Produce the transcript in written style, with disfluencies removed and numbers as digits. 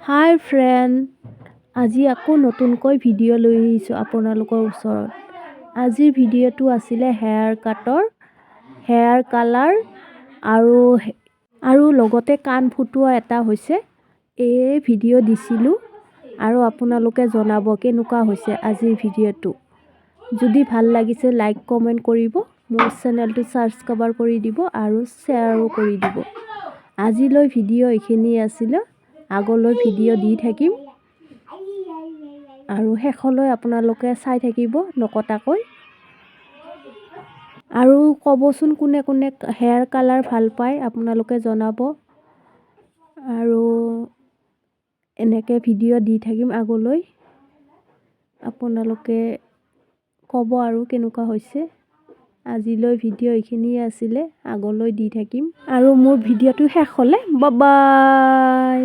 হাই friend, আজি আকৌ নতুনকৈ ভিডিঅ' লৈ আহিছোঁ আপোনালোকৰ ওচৰত। আজিৰ ভিডিঅ'টো আছিলে হেয়াৰ কালাৰ আৰু লগতে কাণ ফুটোৱা এটা হৈছে। এই ভিডিঅ' দিছিলোঁ আৰু আপোনালোকে জনাব কেনেকুৱা হৈছে আজিৰ ভিডিঅ'টো। যদি ভাল লাগিছে লাইক কমেণ্ট কৰিব, মোৰ চেনেলটো ছাবস্ক্ৰাইব কৰি দিব আৰু শ্বেয়াৰো কৰি দিব। আজিলৈ ভিডিঅ' এইখিনি আছিলে। আগলৈ ভিডিঅ' দি থাকিম আৰু শেষলৈ আপোনালোকে চাই থাকিব নকটাকৈ। আৰু ক'বচোন কোনে কোনে হেয়াৰ কালাৰ ভাল পায় আপোনালোকে জনাব। আৰু এনেকৈ ভিডিঅ' দি থাকিম আগলৈ। আপোনালোকে ক'ব আৰু কেনেকুৱা হৈছে। আজিলৈ ভিডিঅ' এইখিনিয়ে আছিলে, আগলৈ দি থাকিম আৰু মোৰ ভিডিঅ'টো শেষ হ'লে বাই বাই।